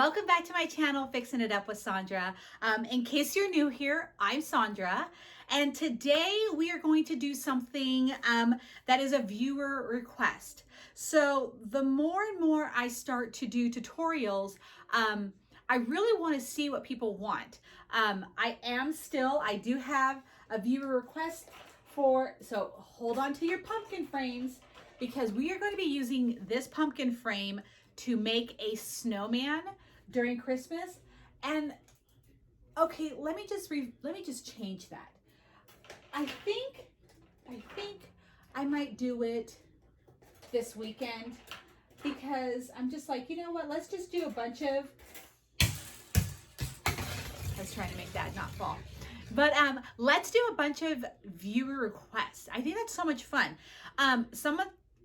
Welcome back to my channel, Fixing It Up with Sandra. In case you're new here, I'm Sandra, and today we are going to do something that is a viewer request. So the more and more I start to do tutorials, I really want to see what people want. I do have a viewer request so hold on to your pumpkin frames because we are going to be using this pumpkin frame to make a snowman during Christmas. And okay, let me just change that. I think I might do it this weekend because I'm just like, you know what? Let's just do a bunch of. I was trying to make that not fall. But let's do a bunch of viewer requests. I think that's so much fun.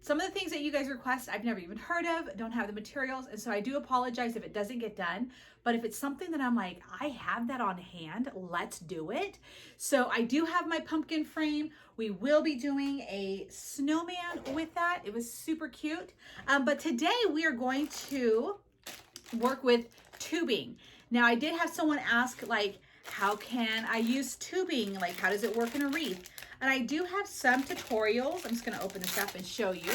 Some of the things that you guys request, I've never even heard of, don't have the materials. And so I do apologize if it doesn't get done. But if it's something that I'm like, I have that on hand, let's do it. So I do have my pumpkin frame. We will be doing a snowman with that. It was super cute. But today we are going to work with tubing. Now I did have someone ask, like, how can I use tubing? Like, how does it work in a wreath? And I do have some tutorials. I'm just going to open this up and show you.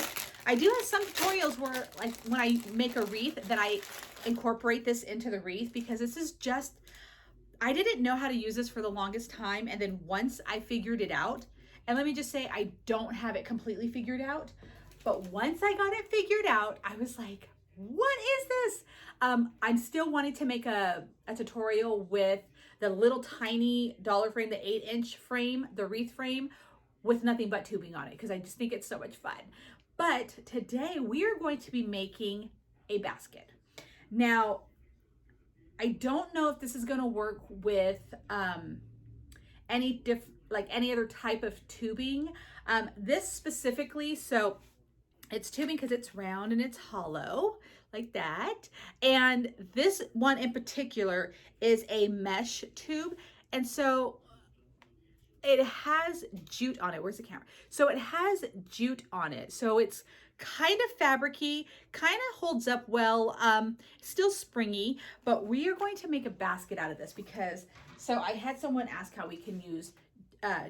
I do have some tutorials where, like, when I make a wreath, that I incorporate this into the wreath, because this is just, I didn't know how to use this for the longest time. And then once I figured it out, and let me just say, I don't have it completely figured out, but once I got it figured out, I was like, what is this? I'm still wanting to make a tutorial with the little tiny dollar frame, the 8-inch frame, the wreath frame, with nothing but tubing on it, because I just think it's so much fun. But today we are going to be making a basket. Now, I don't know if this is going to work with any other type of tubing. This specifically, so it's tubing because it's round and it's hollow like that. And this one in particular is a mesh tube. And so it has jute on it. Where's the camera? So it has jute on it. So it's kind of fabricy, kind of holds up well, still springy, but we are going to make a basket out of this because, so I had someone ask how we can use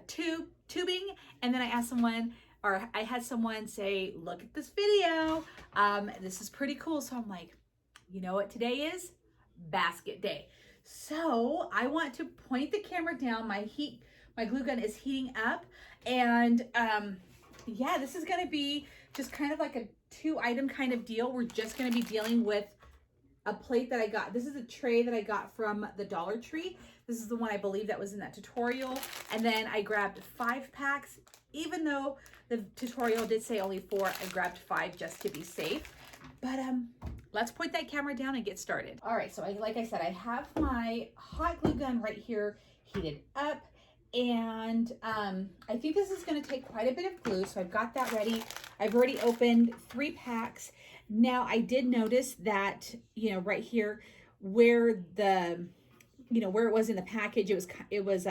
tubing, and then I asked someone, or I had someone say, look at this video. This is pretty cool. So I'm like, you know what today is? Basket day. So I want to point the camera down. My glue gun is heating up. And yeah, this is going to be just kind of like a 2-item kind of deal. We're just going to be dealing with a plate that I got. This is a tray that I got from the Dollar Tree. This is the one I believe that was in that tutorial. And then I grabbed 5 packs, even though the tutorial did say only 4, I grabbed 5 just to be safe. But let's point that camera down and get started. All right, so like I said, I have my hot glue gun right here heated up. And I think this is going to take quite a bit of glue, so I've got that ready. I've already opened 3 packs. Now I did notice that, you know, right here where the, you know, where it was in the package, it was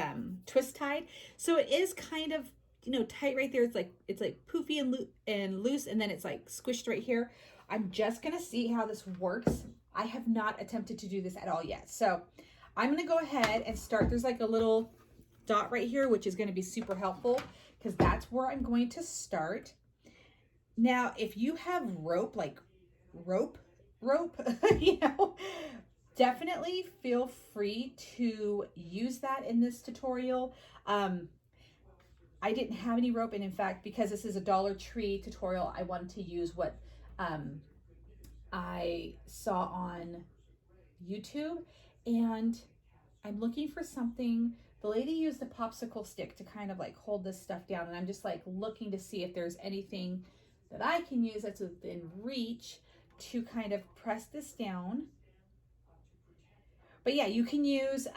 twist tied. So it is kind of, you know, tight right there. It's like poofy and loose, and then it's like squished right here. I'm just gonna see how this works. I have not attempted to do this at all yet. So I'm gonna go ahead and start. There's like a little dot right here, which is gonna be super helpful because that's where I'm going to start. Now, if you have rope, you know, definitely feel free to use that in this tutorial. I didn't have any rope, and in fact, because this is a Dollar Tree tutorial, I wanted to use what I saw on YouTube, and I'm looking for something. The lady used a popsicle stick to kind of like hold this stuff down, and I'm just like looking to see if there's anything that I can use that's within reach to kind of press this down. But yeah, you can use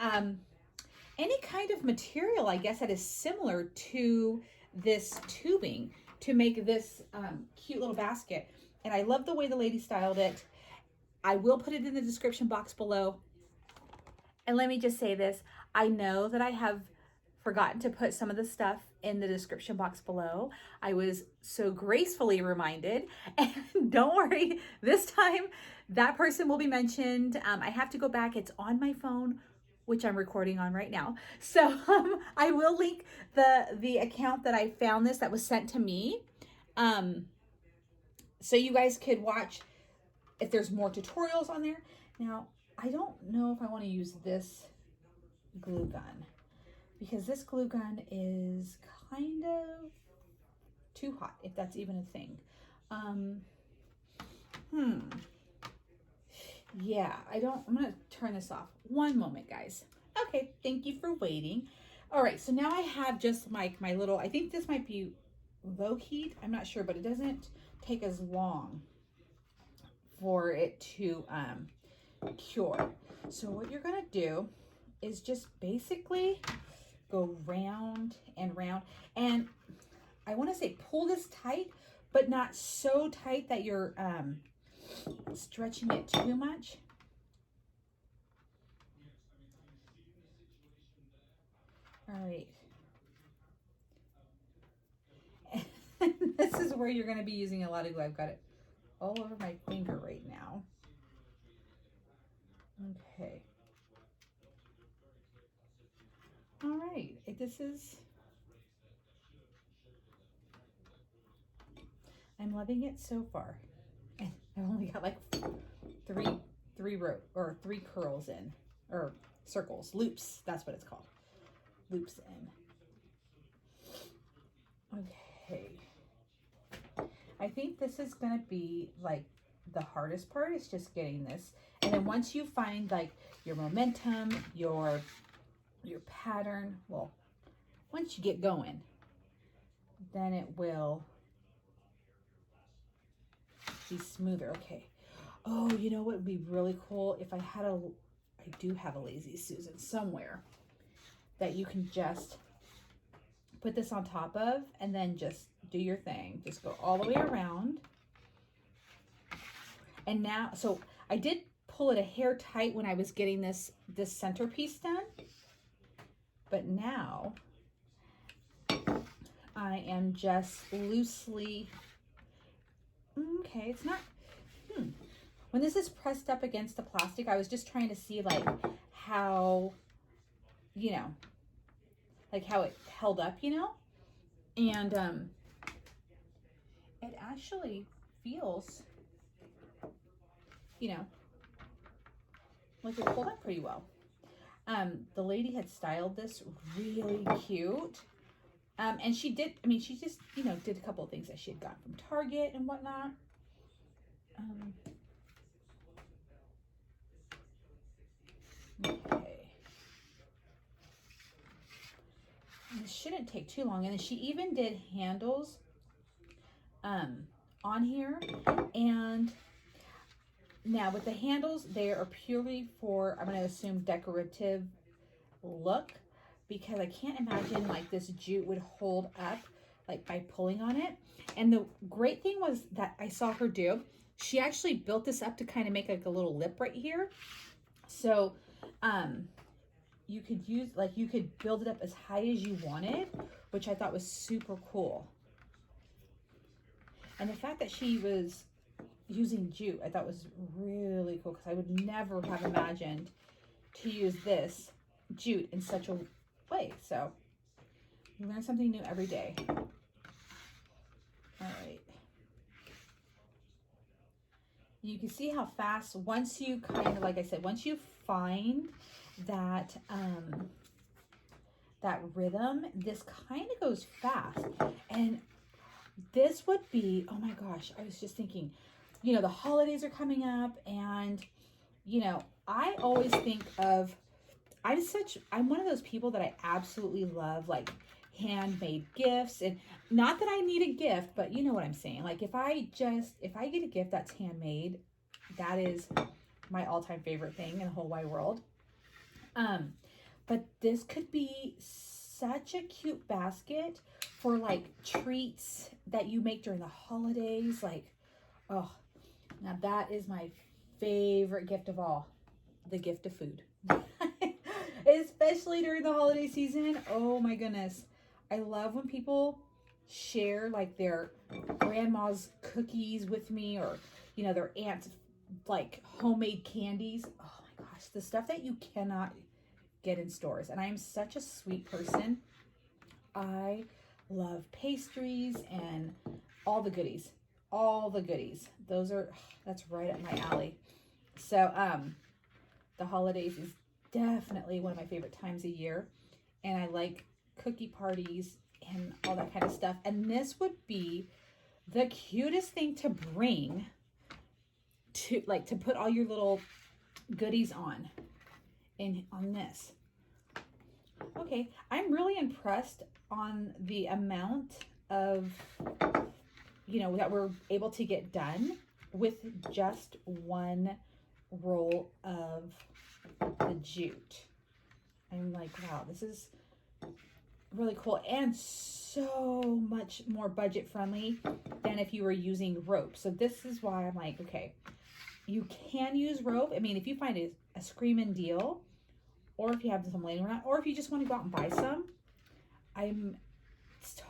any kind of material, I guess, that is similar to this tubing to make this cute little basket. And I love the way the lady styled it. I will put it in the description box below. And let me just say this. I know that I have forgotten to put some of the stuff in the description box below. I was so gracefully reminded, and don't worry, this time that person will be mentioned. I have to go back. It's on my phone, which I'm recording on right now. So I will link the account that I found this that was sent to me. So you guys could watch if there's more tutorials on there. Now, I don't know if I want to use this glue gun, because this glue gun is kind of too hot, if that's even a thing. Yeah, I'm gonna turn this off. One moment, guys. Okay, thank you for waiting. All right, so now I have just my little, I think this might be low heat. I'm not sure, but it doesn't take as long for it to cure. So what you're gonna do is just basically go round and round, and I want to say pull this tight, but not so tight that you're stretching it too much. All right. And this is where you're going to be using a lot of glue. I've got it all over my finger right now. Okay. All right. I'm loving it so far. And I've only got like three curls in, or circles, loops. That's what it's called. Loops in. Okay. I think this is going to be like the hardest part, is just getting this. And then once you find like your momentum, your pattern, well, once you get going, then it will be smoother. Okay. Oh, you know what would be really cool? If I do have a Lazy Susan somewhere that you can just put this on top of and then just do your thing. Just go all the way around. And now, so I did pull it a hair tight when I was getting this centerpiece done, but now I am just loosely, okay, it's not, when this is pressed up against the plastic, I was just trying to see like how, you know, like how it held up, you know, and it actually feels, you know, like it pulled up pretty well. The lady had styled this really cute. And she did, I mean, she just, you know, did a couple of things that she had gotten from Target and whatnot. Okay. And this shouldn't take too long. And then she even did handles on here. And now with the handles, they are purely for, I'm going to assume, decorative look, because I can't imagine like this jute would hold up like by pulling on it. And the great thing was that I saw her do, she actually built this up to kind of make like a little lip right here. So you could use, like, you could build it up as high as you wanted, which I thought was super cool. And the fact that she was using jute, I thought was really cool, because I would never have imagined to use this jute in such a way. So you learn something new every day. All right. You can see how fast, once you kind of, like I said, once you find that that rhythm, this kind of goes fast. And this would be, oh my gosh, I was just thinking, you know, the holidays are coming up, and you know, I always think of, I'm one of those people that I absolutely love like handmade gifts. And not that I need a gift, but you know what I'm saying. Like if I get a gift that's handmade, that is my all-time favorite thing in the whole wide world. But this could be such a cute basket for like treats that you make during the holidays. Like, oh, now that is my favorite gift of all, the gift of food. especially during the holiday season. Oh my goodness. I love when people share like their grandma's cookies with me, or, you know, their aunt's like homemade candies. Oh my gosh, the stuff that you cannot get in stores. And I am such a sweet person. I love pastries and all the goodies. All the goodies. That's right up my alley. So, the holidays is definitely one of my favorite times of year. And I like cookie parties and all that kind of stuff. And this would be the cutest thing to bring to, like, to put all your little goodies on this. Okay, I'm really impressed on the amount of, you know, that we're able to get done with just one roll of the jute. I'm like, wow, this is really cool, and so much more budget friendly than if you were using rope. So this is why I'm like, okay, you can use rope. I mean, if you find a screaming deal, or if you have some laying around, or if you just want to go out and buy some, I'm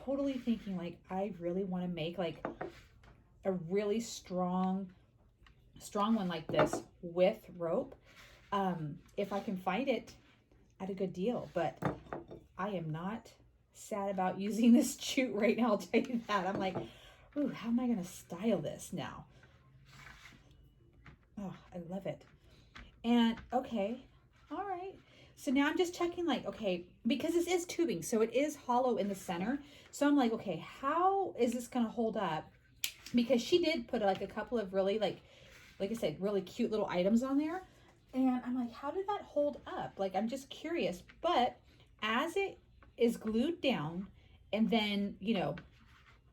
totally thinking like, I really want to make like a really strong one like this with rope. If I can find it at a good deal, but I am not sad about using this jute right now. I'll tell you that. I'm like, ooh, how am I going to style this now? Oh, I love it. And okay, all right. So now I'm just checking like, okay, because this is tubing, so it is hollow in the center. So I'm like, okay, how is this going to hold up? Because she did put like a couple of really like I said, really cute little items on there. And I'm like, how did that hold up? Like, I'm just curious. But as it is glued down and then, you know,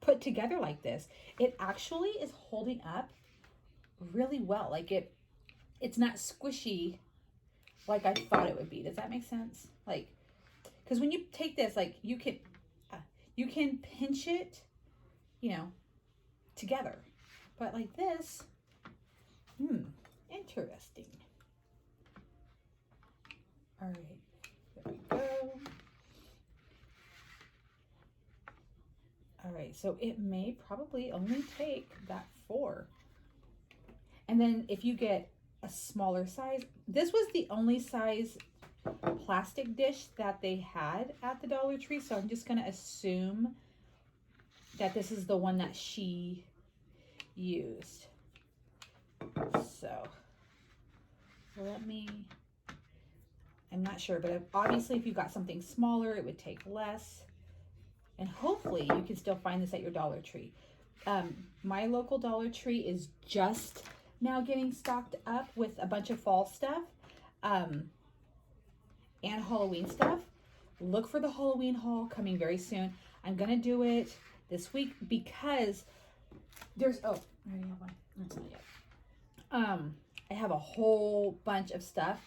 put together like this, it actually is holding up really well. Like it's not squishy like I thought it would be. Does that make sense? Like, because when you take this, like you can pinch it, you know, together. But like this, interesting. All right, there we go. All right, so it may probably only take that 4. And then if you get a smaller size, this was the only size plastic dish that they had at the Dollar Tree. So I'm just gonna assume that this is the one that she used. So I'm not sure, but obviously if you got something smaller, it would take less. And hopefully you can still find this at your Dollar Tree. My local Dollar Tree is just now getting stocked up with a bunch of fall stuff and Halloween stuff. Look for the Halloween haul coming very soon. I'm going to do it this week because there's, oh, I already have one. That's not yet. I have a whole bunch of stuff,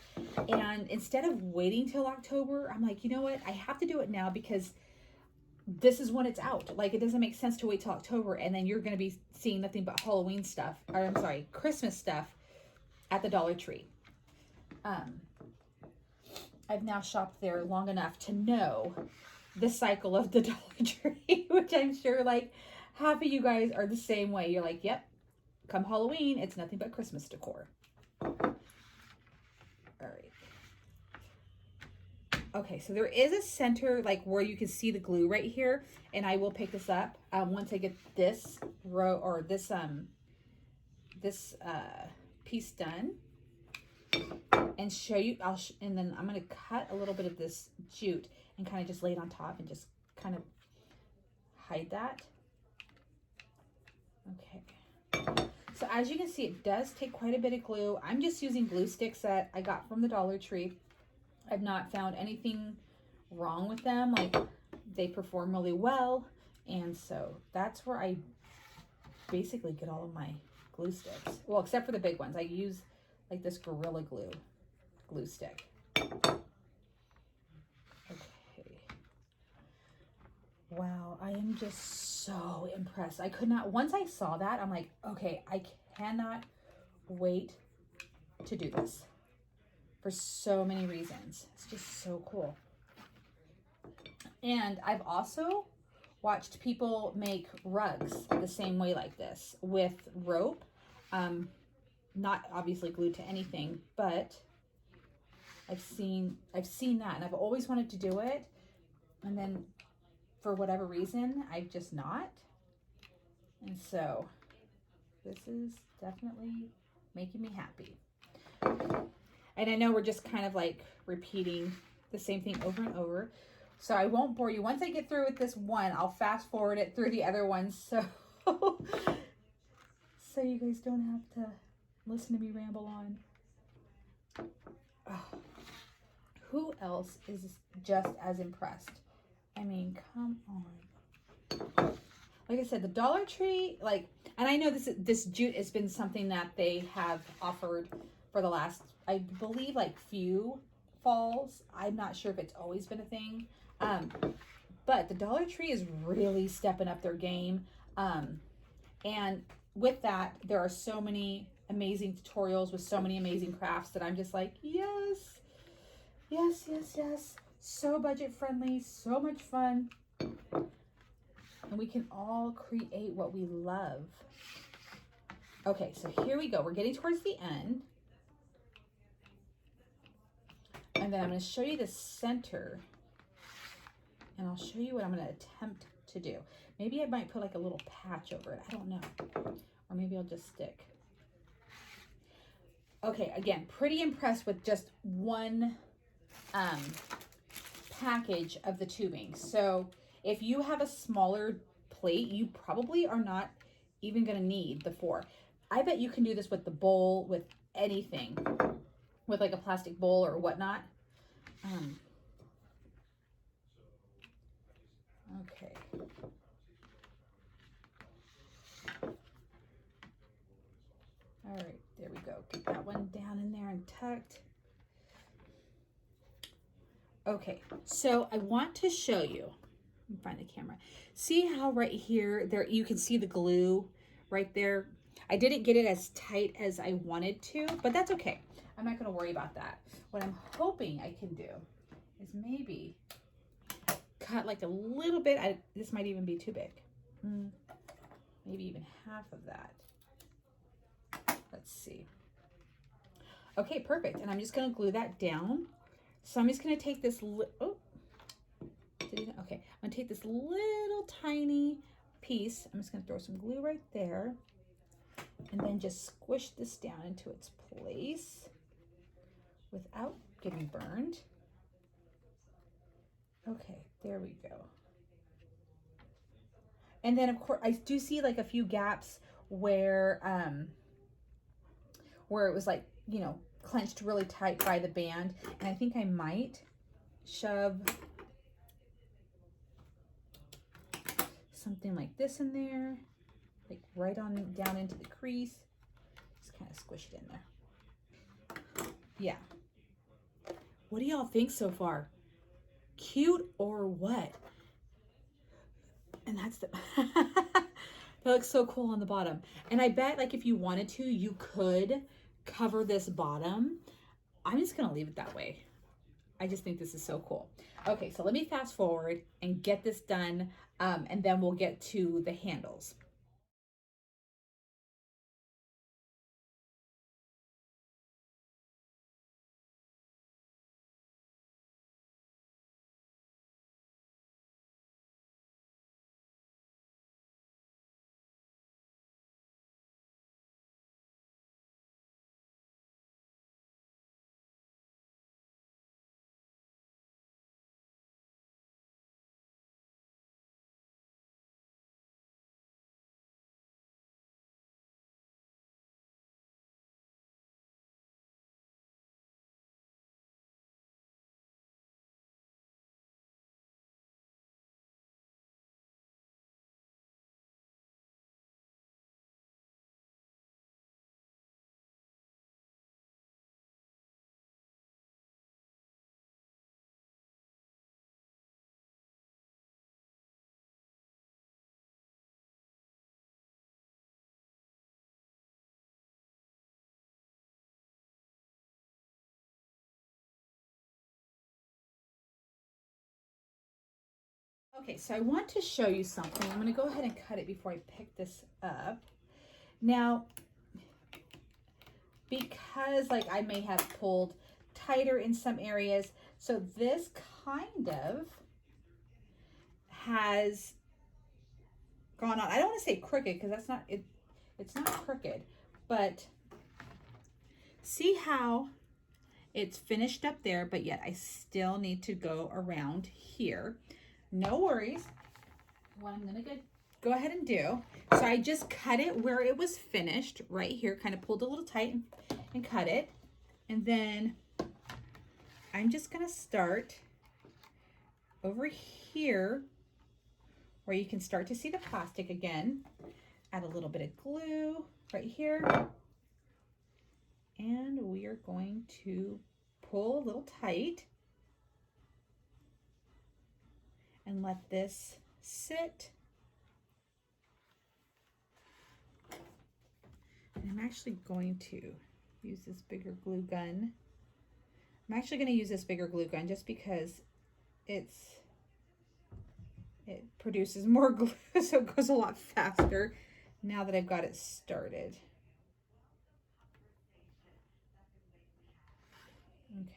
and instead of waiting till October, I'm like, you know what? I have to do it now because this is when it's out. Like, it doesn't make sense to wait till October, and then you're going to be seeing nothing but Halloween stuff, or I'm sorry, Christmas stuff at the Dollar Tree. I've now shopped there long enough to know the cycle of the Dollar Tree, which I'm sure like half of you guys are the same way. You're like, yep, come Halloween, it's nothing but Christmas decor. All right. Okay, so there is a center like where you can see the glue right here, and I will pick this up once I get this row or this piece done and show you. And then I'm going to cut a little bit of this jute and kind of just lay it on top and just kind of hide that. Okay. So as you can see, it does take quite a bit of glue. I'm just using glue sticks that I got from the Dollar Tree. I've not found anything wrong with them. Like, they perform really well. And so that's where I basically get all of my glue sticks. Well, except for the big ones. I use like this Gorilla glue stick. Okay. Wow, I am just so impressed. I could not, once I saw that, I'm like, okay, I cannot wait to do this. for so many reasons. It's just so cool. And I've also watched people make rugs the same way like this with rope. Not obviously glued to anything, but I've seen that, and I've always wanted to do it. And then for whatever reason, I've just not. And so this is definitely making me happy. And I know we're just kind of like repeating the same thing over and over. So I won't bore you. Once I get through with this one, I'll fast forward it through the other ones. So, so you guys don't have to listen to me ramble on. Oh, who else is just as impressed? I mean, come on. Like I said, the Dollar Tree, like, and I know this jute has been something that they have offered for the last, I believe, like few falls. I'm not sure if it's always been a thing. But the Dollar Tree is really stepping up their game. And with that, there are so many amazing tutorials with so many amazing crafts that I'm just like, yes, yes, yes, yes. So budget friendly, so much fun. And we can all create what we love. Okay, so here we go. We're getting towards the end. And then I'm going to show you the center. And I'll show you what I'm going to attempt to do. Maybe I might put like a little patch over it. I don't know. Or maybe I'll just stick. Okay, again, pretty impressed with just one package of the tubing. So if you have a smaller plate, you probably are not even going to need the 4. I bet you can do this with the bowl, with anything, with like a plastic bowl or whatnot. Okay. All right, there we go. Get that one down in there and tucked. Okay, so I want to show you. Let me find the camera. See how right here, there you can see the glue right there. I didn't get it as tight as I wanted to, but that's okay. I'm not going to worry about that. What I'm hoping I can do is maybe cut like a little bit. This might even be too big. Maybe even half of that. Let's see. Okay, perfect. And I'm just going to glue that down. So I'm just going to take this, okay, I'm going to take this little tiny piece. I'm just going to throw some glue right there. And then just squish this down into its place without getting burned. Okay, there we go. And then of course I do see like a few gaps where it was like, you know, clenched really tight by the band. And I think I might shove something like this in there, like right on down into the crease. Just kind of squish it in there. Yeah. What do y'all think so far? Cute or what? And that's the that looks so cool on the bottom. And I bet like if you wanted to, you could cover this bottom. I'm just gonna leave it that way. I just think this is so cool. Okay, so let me fast forward and get this done, and then we'll get to the handles. Okay, so I want to show you something. I'm going to go ahead and cut it before I pick this up. Now, because like I may have pulled tighter in some areas, so this kind of has gone on. I don't want to say crooked because that's not it. It's not crooked, but see how it's finished up there, but yet I still need to go around here. No worries. What I'm gonna go ahead and do, so I just cut it where it was finished right here, kind of pulled a little tight and cut it. And then I'm just gonna start over here where you can start to see the plastic again. Add a little bit of glue right here. And we are going to pull a little tight and let this sit. And I'm actually going to use this bigger glue gun. I'm actually going to use this bigger glue gun just because it produces more glue, so it goes a lot faster now that I've got it started.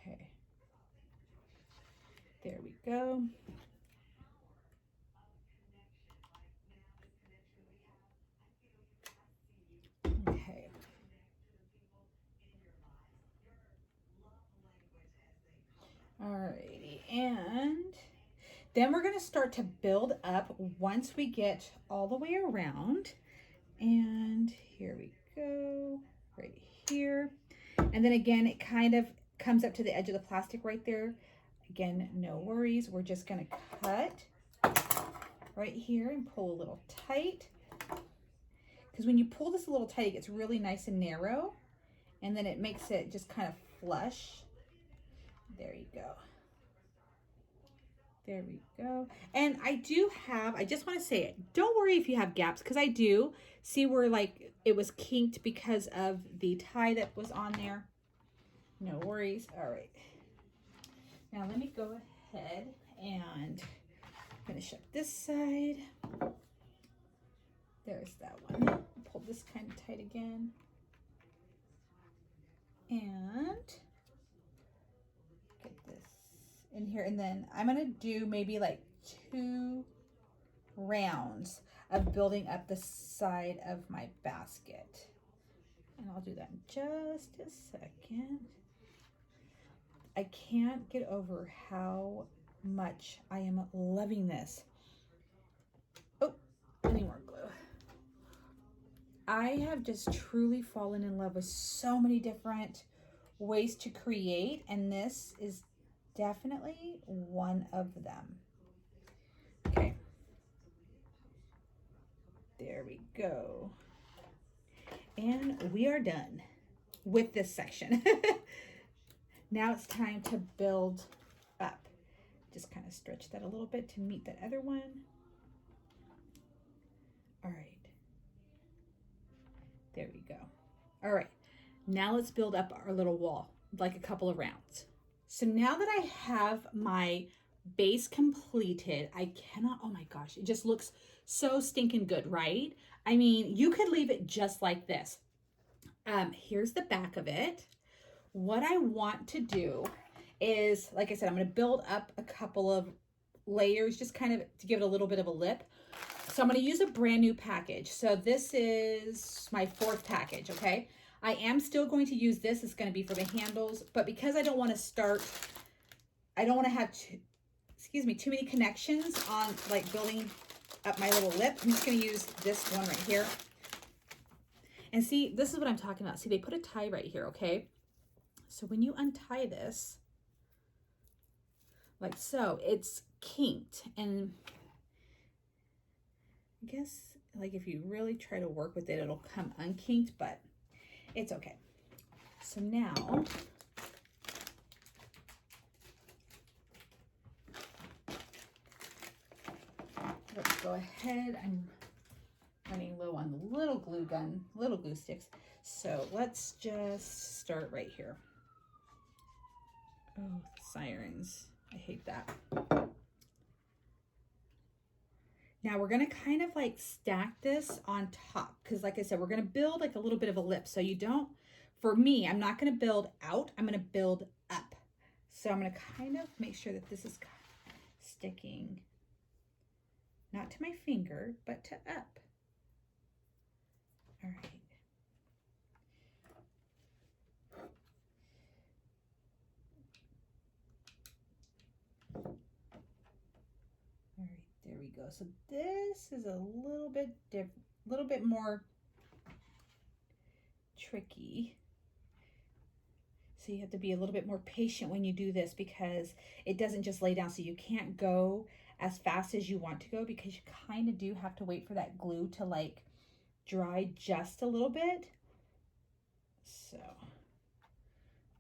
Okay, there we go. Okay. Alrighty, and then we're going to start to build up once we get all the way around. And here we go, right here. And then again, it kind of comes up to the edge of the plastic right there. Again, no worries. We're just going to cut right here and pull a little tight. Because when you pull this a little tight, it gets really nice and narrow. And then it makes it just kind of flush. There you go. There we go. And I just want to say it, don't worry if you have gaps, because I do see where like it was kinked because of the tie that was on there. No worries. All right. Now let me go ahead and finish up this side. There's that one. Pull this kind of tight again. And get this in here, and then I'm gonna do maybe like 2 rounds of building up the side of my basket, and I'll do that in just a second. I can't get over how much I am loving this. Oh, I need more glue. I have just truly fallen in love with so many different ways to create, and this is definitely one of them. Okay, there we go. And we are done with this section. Now it's time to build up. Just kind of stretch that a little bit to meet that other one. All right. There we go. All right. Now let's build up our little wall, like a couple of rounds. So now that I have my base completed, I cannot, oh my gosh, it just looks so stinking good, right? I mean, you could leave it just like this. Here's the back of it. What I want to do is, like I said, I'm going to build up a couple of layers just kind of to give it a little bit of a lip. So I'm going to use a brand new package. So this is my 4th package, okay? I am still going to use this. It's going to be for the handles, but because I don't want to have too many connections on like building up my little lip, I'm just going to use this one right here. And see, this is what I'm talking about. See, they put a tie right here, okay? So when you untie this, like so, it's kinked. And I guess like if you really try to work with it, it'll come unkinked, but it's okay. So now let's go ahead. I'm running low on the little glue sticks. So let's just start right here. Oh, the sirens. I hate that. Now we're gonna kind of like stack this on top because like I said, we're gonna build like a little bit of a lip. So you don't, for me, I'm not gonna build out, I'm gonna build up. So I'm gonna kind of make sure that this is sticking, not to my finger, but to up. All right. All right, there we go. So this is a little bit different, a little bit more tricky. So you have to be a little bit more patient when you do this because it doesn't just lay down. So you can't go as fast as you want to go because you kind of do have to wait for that glue to like dry just a little bit. So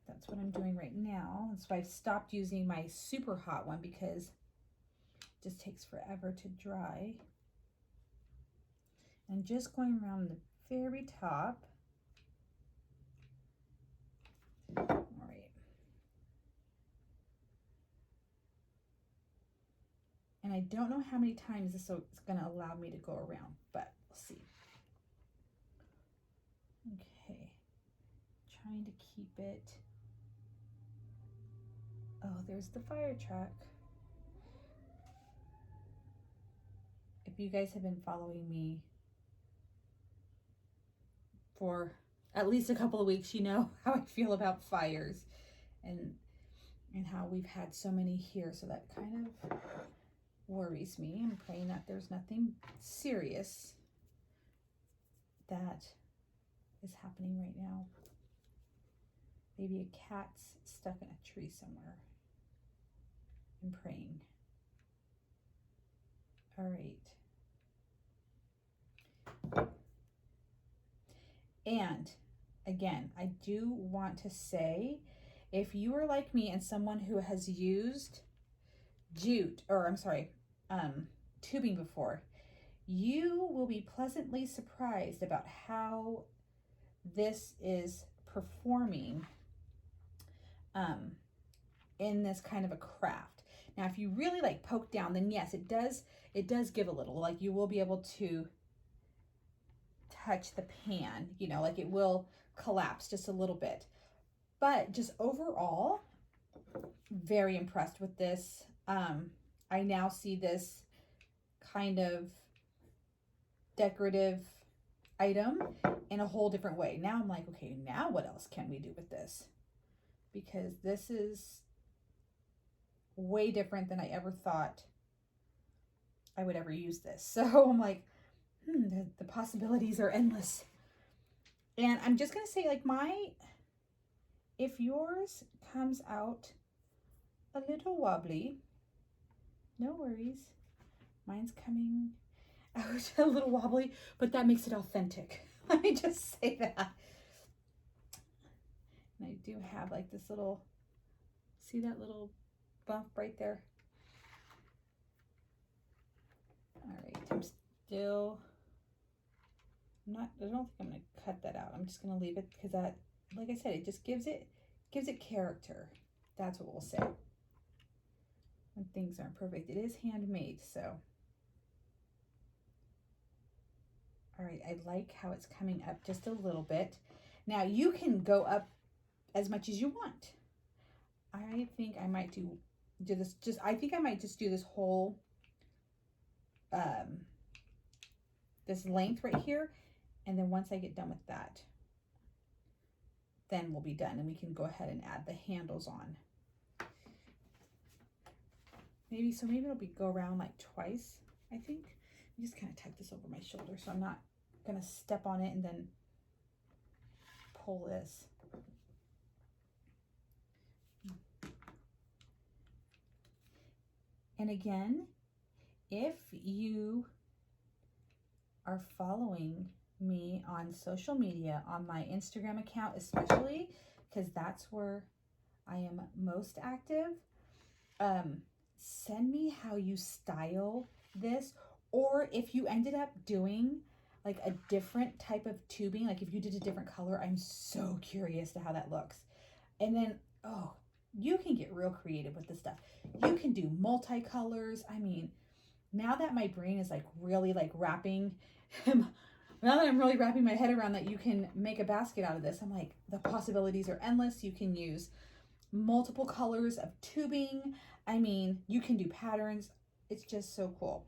that's what I'm doing right now. And so I've stopped using my super hot one because it just takes forever to dry. And just going around the very top. All right. And I don't know how many times this is going to allow me to go around, but we'll see. Okay. Trying to keep it. Oh, there's the fire truck. If you guys have been following me for at least a couple of weeks, you know how I feel about fires and how we've had so many here. So that kind of worries me. I'm praying that there's nothing serious that is happening right now. Maybe a cat's stuck in a tree somewhere. I'm praying. All right. And again, I do want to say, if you are like me and someone who has used jute, or I'm sorry, tubing before, you will be pleasantly surprised about how this is performing in this kind of a craft. Now, if you really like poke down, then yes, it does give a little, like you will be able to touch the pan, you know, like it will collapse just a little bit. But just overall, very impressed with this. I now see this kind of decorative item in a whole different way. Now I'm like, okay, now what else can we do with this? Because this is way different than I ever thought I would ever use this. So I'm like, the possibilities are endless. And I'm just going to say, like, if yours comes out a little wobbly, no worries. Mine's coming out a little wobbly, but that makes it authentic. Let me just say that. And I do have like this little, see that little bump right there? All right, I don't think I'm gonna cut that out. I'm just gonna leave it because that, like I said, it just gives it character. That's what we'll say. When things aren't perfect. It is handmade, so. All right, I like how it's coming up just a little bit. Now you can go up as much as you want. I think I might do this, I think I might just do this whole, this length right here. And then once I get done with that, then we'll be done and we can go ahead and add the handles on. Maybe it'll go around like twice, I think. I'm just kind of tuck this over my shoulder so I'm not gonna step on it and then pull this. And again, if you are following me on social media, on my Instagram account especially, because that's where I am most active, send me how you style this, or if you ended up doing like a different type of tubing, like if you did a different color, I'm so curious to how that looks. And then, you can get real creative with this stuff. You can do multicolors. I mean, now that my brain is like really like wrapping, now that I'm really wrapping my head around that you can make a basket out of this, I'm like, the possibilities are endless. You can use multiple colors of tubing. I mean, you can do patterns. It's just so cool.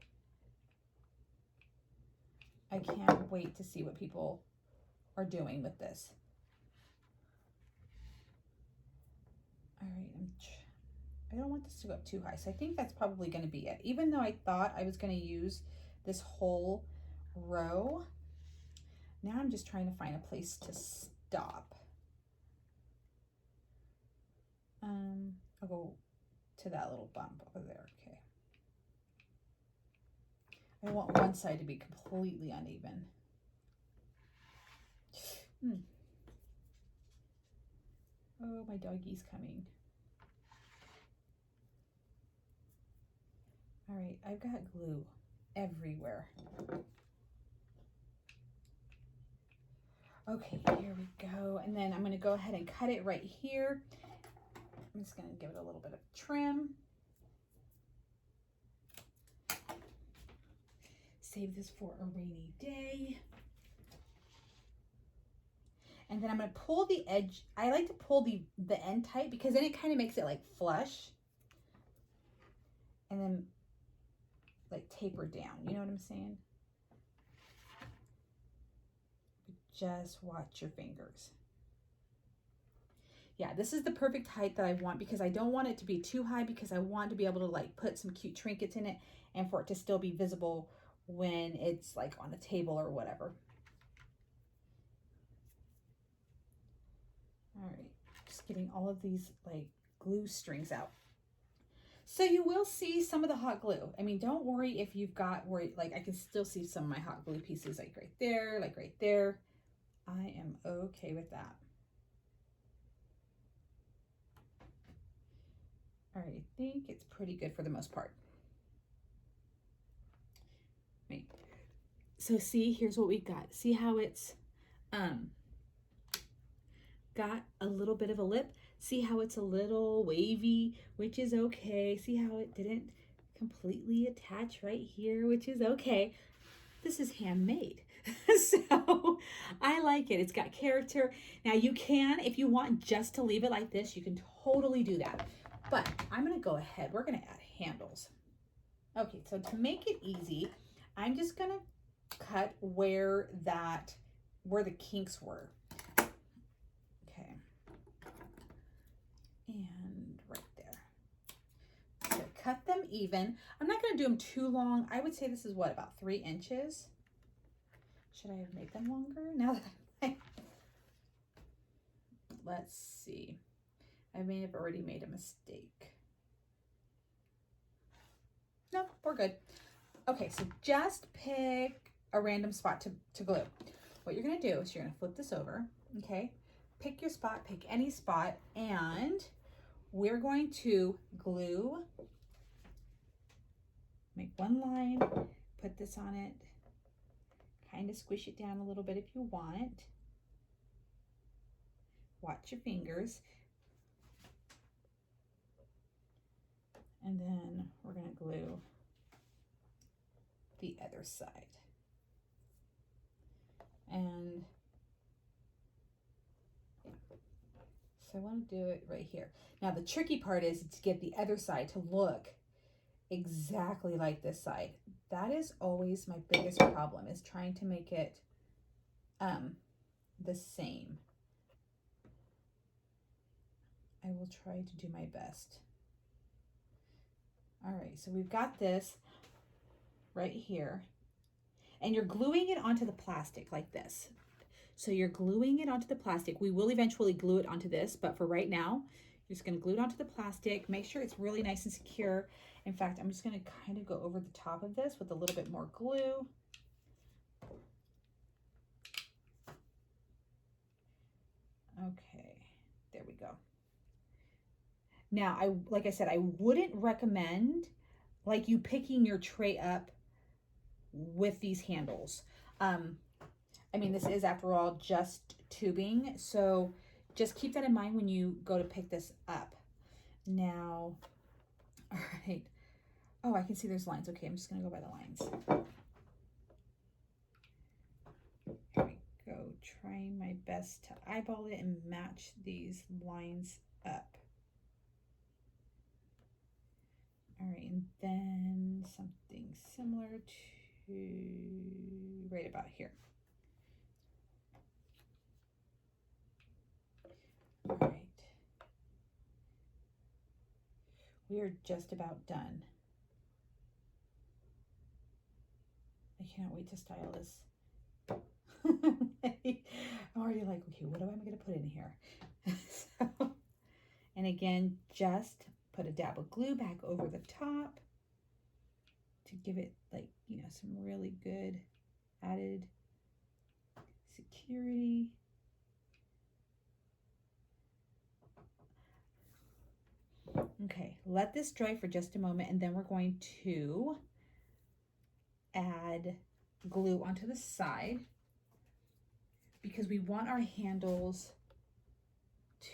I can't wait to see what people are doing with this. All right, I don't want this to go up too high, so I think that's probably going to be it. Even though I thought I was going to use this whole row, now I'm just trying to find a place to stop. I'll go to that little bump over there. Okay. I want one side to be completely uneven. Oh, my doggy's coming. All right, I've got glue everywhere. Okay, here we go. And then I'm going to go ahead and cut it right here. I'm just going to give it a little bit of trim. Save this for a rainy day. And then I'm going to pull the edge. I like to pull the end tight because then it kind of makes it like flush. And then like taper down. You know what I'm saying? Just watch your fingers. Yeah, this is the perfect height that I want because I don't want it to be too high because I want to be able to like put some cute trinkets in it and for it to still be visible when it's like on a table or whatever. All right, just getting all of these like glue strings out. So you will see some of the hot glue. I mean, don't worry if you've got where like I can still see some of my hot glue pieces like right there, like right there. I am okay with that. All right, I think it's pretty good for the most part. Right. So see, here's what we got. See how it's got a little bit of a lip? See how it's a little wavy, which is okay. See how it didn't completely attach right here, which is okay. This is handmade. So I like it. It's got character. Now you can, if you want just to leave it like this, you can totally do that. But I'm going to go ahead. We're going to add handles. Okay, so to make it easy, I'm just going to cut where the kinks were. Okay. And right there. So cut them even. I'm not going to do them too long. I would say this is what, about 3 inches? Should I have made them longer? Now that let's see. I may have already made a mistake. No, we're good. Okay, so just pick a random spot to glue. What you're gonna do is you're gonna flip this over, okay? Pick your spot, pick any spot, and we're going to glue, make one line, put this on it, kind of squish it down a little bit if you want. Watch your fingers. And then we're going to glue the other side. And so I want to do it right here. Now the tricky part is to get the other side to look exactly like this side. That is always my biggest problem, is trying to make it the same. I will try to do my best. All right, so we've got this right here, and you're gluing it onto the plastic like this. So you're gluing it onto the plastic. We will eventually glue it onto this, but for right now, you're just gonna glue it onto the plastic. Make sure it's really nice and secure. In fact, I'm just gonna kind of go over the top of this with a little bit more glue. Okay, there we go. Now, like I said, I wouldn't recommend like you picking your tray up with these handles. I mean, this is, after all, just tubing, so just keep that in mind when you go to pick this up. Now, all right. Oh, I can see there's lines. Okay, I'm just gonna go by the lines. There we go. Trying my best to eyeball it and match these lines up. All right, and then something similar to right about here. All right. We are just about done. I can't wait to style this. I'm already like, okay, what am I going to put in here? So, and again, just put a dab of glue back over the top to give it, like, you know, some really good added security. Okay, let this dry for just a moment, and then we're going to add glue onto the side because we want our handles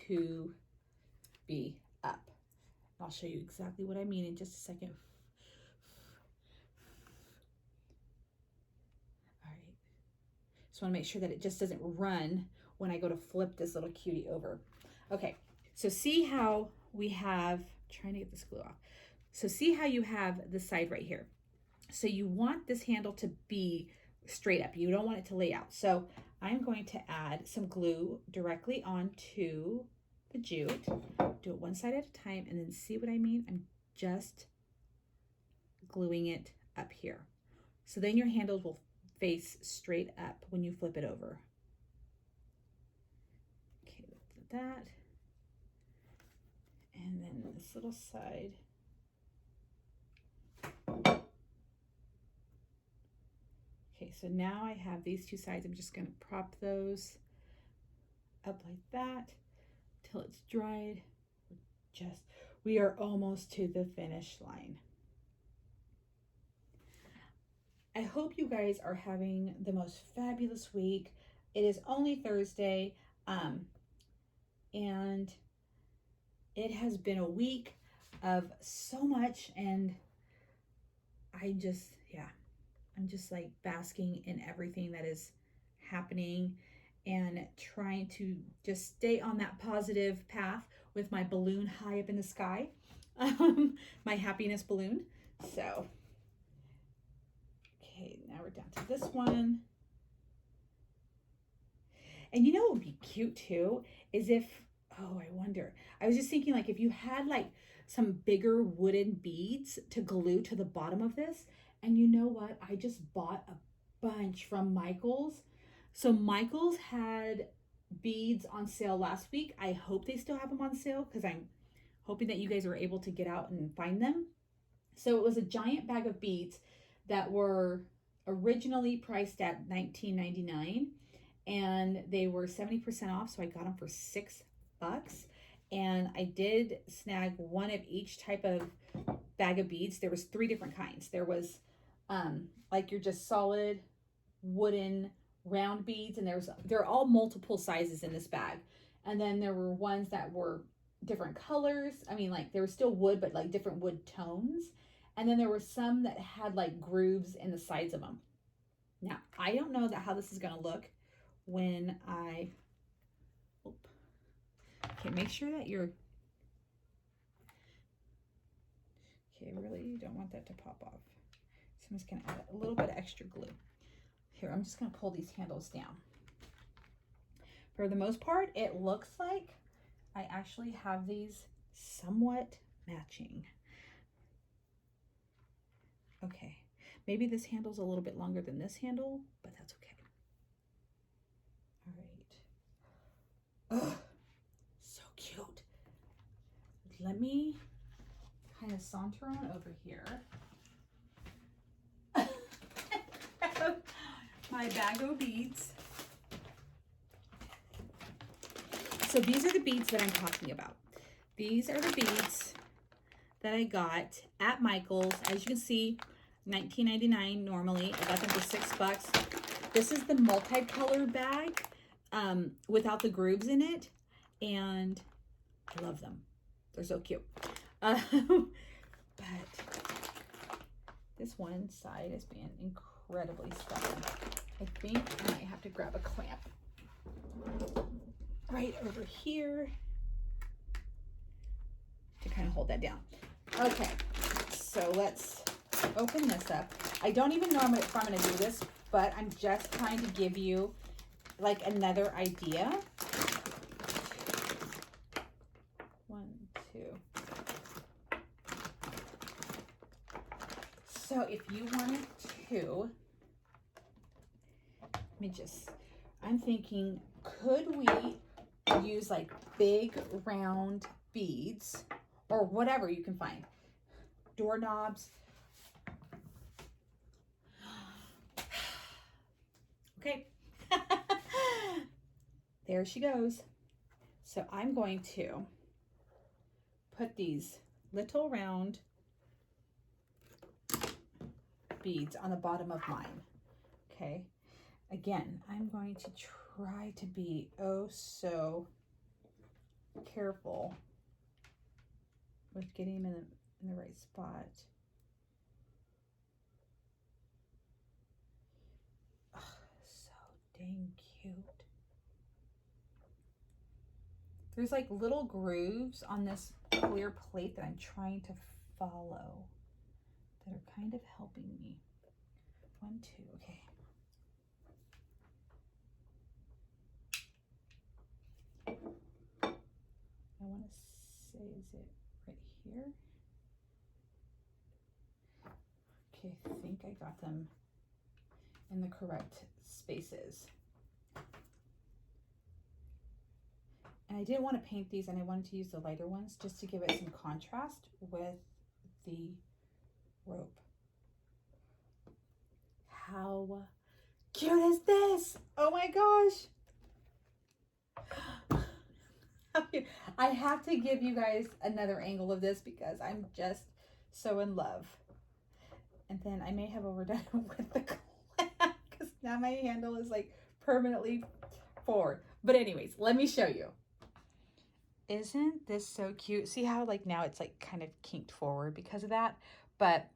to be up. I'll show you exactly what I mean in just a second. All right, just want to make sure that it just doesn't run when I go to flip this little cutie over. Okay, so see how we have, trying to get this glue off. So see how you have the side right here. So you want this handle to be straight up. You don't want it to lay out. So I'm going to add some glue directly onto the jute. Do it one side at a time, and then see what I mean? I'm just gluing it up here. So then your handles will face straight up when you flip it over. Okay, let's do that. And then this little side. Okay, so now I have these two sides. I'm just going to prop those up like that till it's dried. We are almost to the finish line. I hope you guys are having the most fabulous week. It is only Thursday, and it has been a week of so much, and I'm just like basking in everything that is happening and trying to just stay on that positive path with my balloon high up in the sky, my happiness balloon. So, okay, now we're down to this one. And you know what would be cute too is if, oh, I wonder, I was just thinking, like, if you had like some bigger wooden beads to glue to the bottom of this. And you know what? I just bought a bunch from Michael's. So Michael's had beads on sale last week. I hope they still have them on sale because I'm hoping that you guys are able to get out and find them. So it was a giant bag of beads that were originally priced at $19.99, and they were 70% off. So I got them for $6. And I did snag one of each type of bag of beads. There was 3 different kinds. There was like your just solid wooden round beads, and they're all multiple sizes in this bag. And then there were ones that were different colors. I mean, like, they were still wood, but like different wood tones. And then there were some that had like grooves in the sides of them. Now, I don't know how this is going to look when I, okay, make sure that you're, okay, really, you don't want that to pop off. So I'm just going to add a little bit of extra glue. Here, I'm just going to pull these handles down. For the most part, it looks like I actually have these somewhat matching. Okay, maybe this handle's a little bit longer than this handle, but that's okay. All right. Ugh, so cute. Let me kind of saunter on over here. My bag of beads. So these are the beads that I'm talking about. These are the beads that I got at Michael's. As you can see, $19.99 normally. I got them for $6. This is the multicolor bag without the grooves in it, and I love them. They're so cute. But This one side is being incredibly stubborn. I think I might have to grab a clamp right over here to kind of hold that down. Okay, so let's open this up. I don't even know if I'm going to do this, but I'm just trying to give you like another idea. 1, 2. So if you wanted to, I'm thinking, could we use like big round beads or whatever you can find? Doorknobs. Okay. There she goes. So I'm going to put these little round beads on the bottom of mine. Okay. Again, I'm going to try to be oh so careful with getting them in the right spot. Oh, so dang cute. There's like little grooves on this clear plate that I'm trying to follow that are kind of helping me. 1, 2, okay. I want to say, is it right here? Okay, I think I got them in the correct spaces. And I didn't want to paint these, and I wanted to use the lighter ones just to give it some contrast with the rope. How cute is this? Oh my gosh. I have to give you guys another angle of this because I'm just so in love. And then I may have overdone it with the clamp because now my handle is like permanently forward. But anyways, let me show you. Isn't this so cute? See how like now it's like kind of kinked forward because of that? But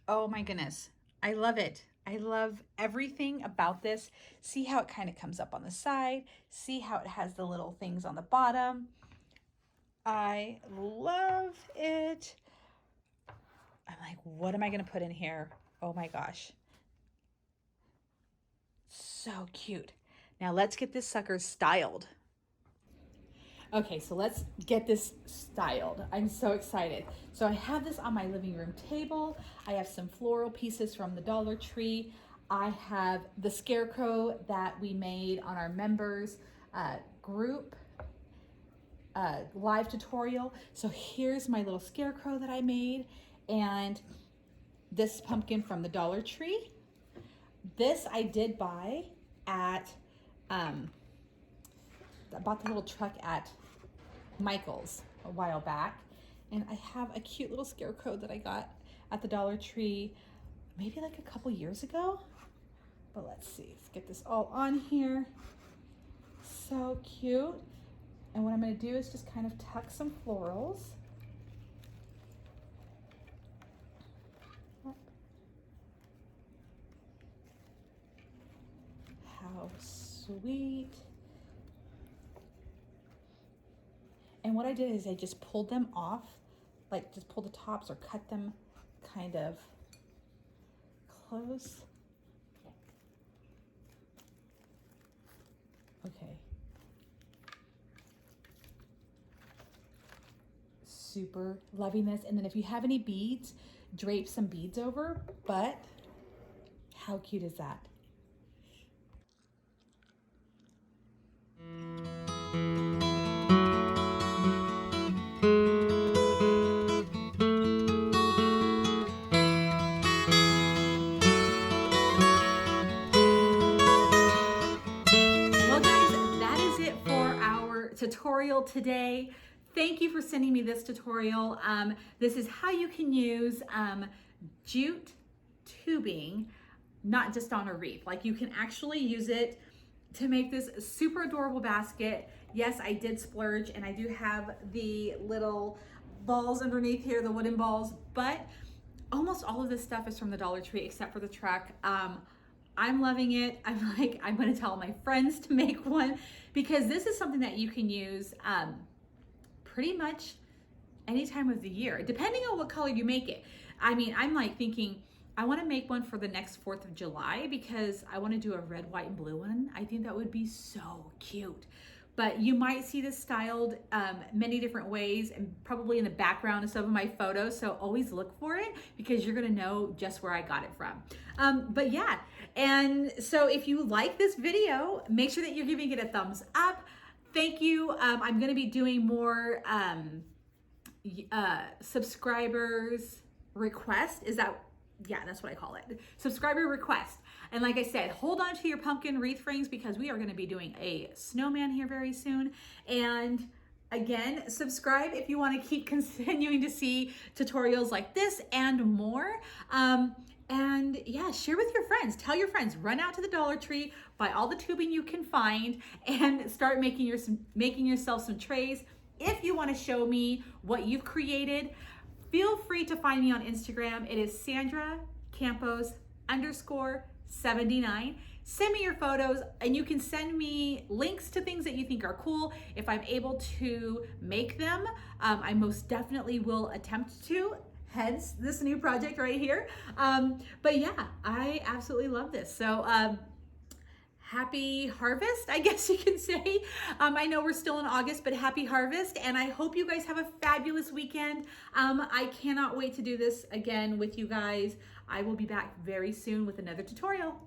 oh my goodness, I love it. I love everything about this. See how it kind of comes up on the side. See how it has the little things on the bottom. I love it. I'm like, what am I going to put in here? Oh my gosh. So cute. Now let's get this sucker styled. Okay, so let's get this styled. I'm so excited. So I have this on my living room table. I have some floral pieces from the Dollar Tree. I have the scarecrow that we made on our members group live tutorial. So here's my little scarecrow that I made, and this pumpkin from the Dollar Tree. This I did buy at I bought the little truck at Michael's a while back, and I have a cute little scarecrow that I got at the Dollar Tree maybe like a couple years ago. But let's see, let's get this all on here. So cute. And what I'm going to do is just kind of tuck some florals. How sweet. And what I did is I just pulled them off, like just pull the tops or cut them kind of close. Okay. Super loving this. And then if you have any beads, drape some beads over, but how cute is that? Tutorial today. Thank you for sending me this tutorial. This is how you can use jute tubing, not just on a wreath. Like you can actually use it to make this super adorable basket. Yes, I did splurge, and I do have the little balls underneath here, the wooden balls, but almost all of this stuff is from the Dollar Tree except for the truck. I'm loving it. I'm like, I'm gonna tell my friends to make one because this is something that you can use pretty much any time of the year, depending on what color you make it. I mean, I'm like thinking, I wanna make one for the next 4th of July because I wanna do a red, white, and blue one. I think that would be so cute. But you might see this styled many different ways and probably in the background of some of my photos. So always look for it because you're gonna know just where I got it from. But yeah, and so if you like this video, make sure that you're giving it a thumbs up. Thank you. I'm gonna be doing more subscribers request. Yeah, that's what I call it. Subscriber request. And like I said, hold on to your pumpkin wreath rings because we are going to be doing a snowman here very soon. And again, subscribe if you want to keep continuing to see tutorials like this and more. And yeah, share with your friends. Tell your friends, run out to the Dollar Tree, buy all the tubing you can find, and start making yourself some trays. If you want to show me what you've created, feel free to find me on Instagram. It is Sandra Campos _79. Send me your photos and you can send me links to things that you think are cool. If I'm able to make them, I most definitely will attempt to, hence this new project right here. But yeah, I absolutely love this. So happy harvest, I guess you can say. I know we're still in August, but happy harvest. And I hope you guys have a fabulous weekend. I cannot wait to do this again with you guys. I will be back very soon with another tutorial.